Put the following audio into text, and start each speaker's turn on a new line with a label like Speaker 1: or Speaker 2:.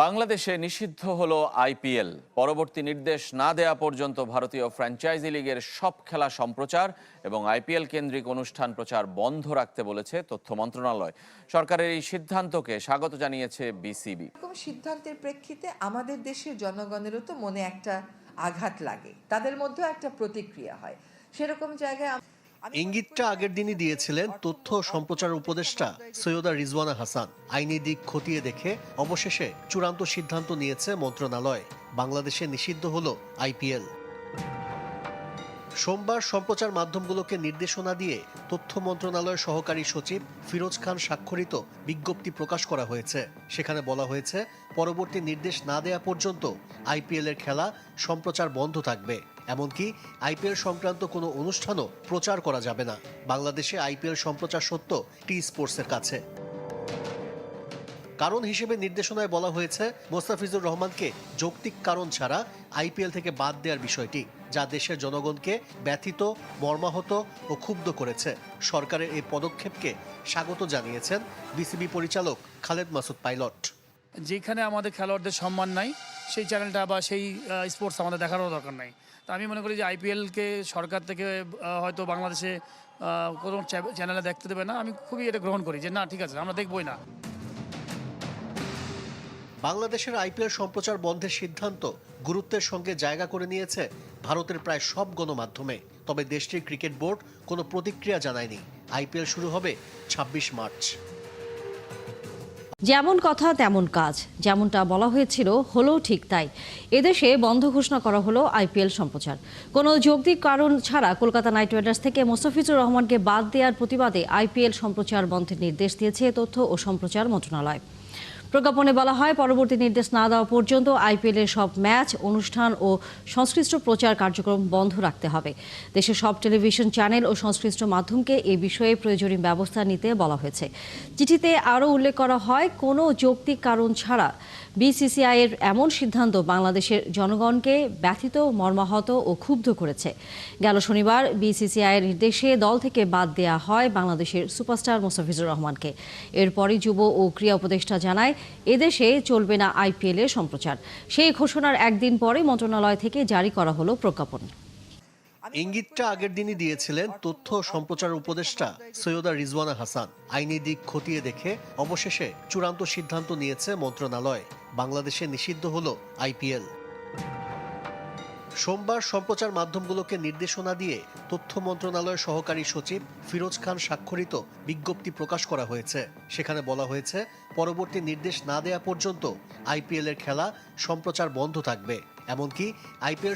Speaker 1: বাংলাদেশে নিষিদ্ধ হলো আইপিএল। পরবর্তী নির্দেশ না দেয়া পর্যন্ত ভারতীয় ফ্র্যাঞ্চাইজি লিগের সব খেলা সম্প্রচার এবং আইপিএল কেন্দ্রিক অনুষ্ঠান প্রচার বন্ধ রাখতে বলেছে তথ্য মন্ত্রণালয়। সরকারের এই সিদ্ধান্তকে স্বাগত জানিয়েছে বিসিবি।
Speaker 2: এরকম সিদ্ধান্তের প্রেক্ষিতে আমাদের দেশের জনগণেরও তো মনে একটা আঘাত লাগে, তাদের মধ্যেও একটা প্রতিক্রিয়া হয়। সেরকম জায়গায়
Speaker 3: ইঙ্গিতটা আগের দিনই দিয়েছিলেন তথ্য সম্প্রচার উপদেষ্টা সৈয়দা রিজওয়ানা হাসান। আইনি দিক খতিয়ে দেখে অবশেষে চূড়ান্ত সিদ্ধান্ত নিয়েছে মন্ত্রণালয়। বাংলাদেশে নিষিদ্ধ হলো আইপিএল। সোমবার সম্প্রচার মাধ্যমগুলোকে নির্দেশনা দিয়ে তথ্য মন্ত্রণালয়ের সহকারী সচিব ফিরোজ খান স্বাক্ষরিত বিজ্ঞপ্তি প্রকাশ করা হয়েছে। সেখানে বলা হয়েছে, পরবর্তী নির্দেশ না দেয়া পর্যন্ত আইপিএল এর খেলা সম্প্রচার বন্ধ থাকবে। এমনকি আইপিএল সংক্রান্ত কোনো অনুষ্ঠানও প্রচার করা যাবে না। বাংলাদেশে আইপিএল সম্প্রচার সত্য টি স্পোর্টসের কাছে। কারণ হিসেবে নির্দেশনায় বলা হয়েছে, মোস্তাফিজুর রহমানকে যৌক্তিক কারণ ছাড়া আইপিএল থেকে বাদ দেওয়ার বিষয়টি, যা দেশের জনগণকে ব্যথিত, মর্মাহত ও ক্ষুব্ধ করেছে। সরকারের এই পদক্ষেপকে স্বাগত জানিয়েছেন বিসিবি পরিচালক খালেদ মাসুদ পাইলট।
Speaker 4: যেখানে আমাদের খেলোয়াড়দের সম্মান নাই, সেই চ্যানেলটা বা সেই স্পোর্টস আমাদের দেখারও দরকার নাই। তো আমি মনে করি যে আইপিএলকে সরকার থেকে হয়তো বাংলাদেশে কোনো চ্যানেলে দেখতে দেবে না। আমি খুবই এটা গ্রহণ করি যে না, ঠিক আছে, আমরা দেখবই না।
Speaker 3: বাংলাদেশের আইপিএল সম্প্রচার বন্ধের সিদ্ধান্ত গুরুত্বের সঙ্গে জায়গা করে নিয়েছে ভারতের প্রায় সব গণমাধ্যমে। তবে দেশটির ক্রিকেট বোর্ড কোনো প্রতিক্রিয়া জানায়নি। আইপিএল শুরু হবে ২৬ মার্চ।
Speaker 5: যেমন কথা তেমন কাজ, যেমনটা বলা হয়েছিল হলো ঠিক তাই। এদেশে বন্ধ ঘোষণা করা হলো আইপিএল সম্প্রচার। কোনো যৌক্তিক কারণ ছাড়া কলকাতা নাইট রাইডার্স থেকে মোস্তাফিজুর রহমানকে বাদ দেওয়ার প্রতিবাদে আইপিএল সম্প্রচার বন্ধের নির্দেশ দিয়েছে তথ্য ও সম্প্রচার মন্ত্রণালয়। প্রজ্ঞাপনে বলা হয়, পরবর্তী নির্দেশ না দেওয়া পর্যন্ত আইপিএল এর সব ম্যাচ, অনুষ্ঠান ও সংশ্লিষ্ট প্রচার কার্যক্রম বন্ধ রাখতে হবে। দেশের সব টেলিভিশন চ্যানেল ও সংশ্লিষ্ট মাধ্যমকে এ বিষয়ে প্রয়োজনীয় ব্যবস্থা নিতে বলা হয়েছে। চিঠিতে আরও উল্লেখ করা হয়, কোনো যৌক্তিক কারণ ছাড়া বিসিসিআই এর এমন সিদ্ধান্ত বাংলাদেশের জনগণকে ব্যথিত, মর্মাহত ও ক্ষুব্ধ করেছে। গেল শনিবার বিসিসিআই এর নির্দেশে দল থেকে বাদ দেওয়া হয় বাংলাদেশের সুপারস্টার মোস্তাফিজুর রহমানকে। এরপরই যুব ও ক্রীড়া উপদেষ্টা জানায়, এদেশে চলবে না আইপিএল এর সম্প্রচার। সেই ঘোষণার একদিন পরে মন্ত্রণালয় থেকে জারি করা হলো প্রজ্ঞাপন।
Speaker 3: ইঙ্গিতটা আগের দিনই দিয়েছিলেন তথ্য সম্প্রচার উপদেষ্টা সৈয়দা রিজওয়ানা হাসান। আইনি দিক খতিয়ে দেখে অবশেষে চূড়ান্ত সিদ্ধান্ত নিয়েছে মন্ত্রণালয়। বাংলাদেশে নিষিদ্ধ হলো আইপিএল। সোমবার সম্প্রচার মাধ্যমগুলোকে নির্দেশনা দিয়ে তথ্য মন্ত্রণালয়ের সহকারী সচিব ফিরোজ খান স্বাক্ষরিত বিজ্ঞপ্তি প্রকাশ করা হয়েছে। সেখানে বলা হয়েছে, পরবর্তী নির্দেশ না দেয়া পর্যন্ত আইপিএল এর খেলা সম্প্রচার বন্ধ থাকবে। এমনকি আইপিএল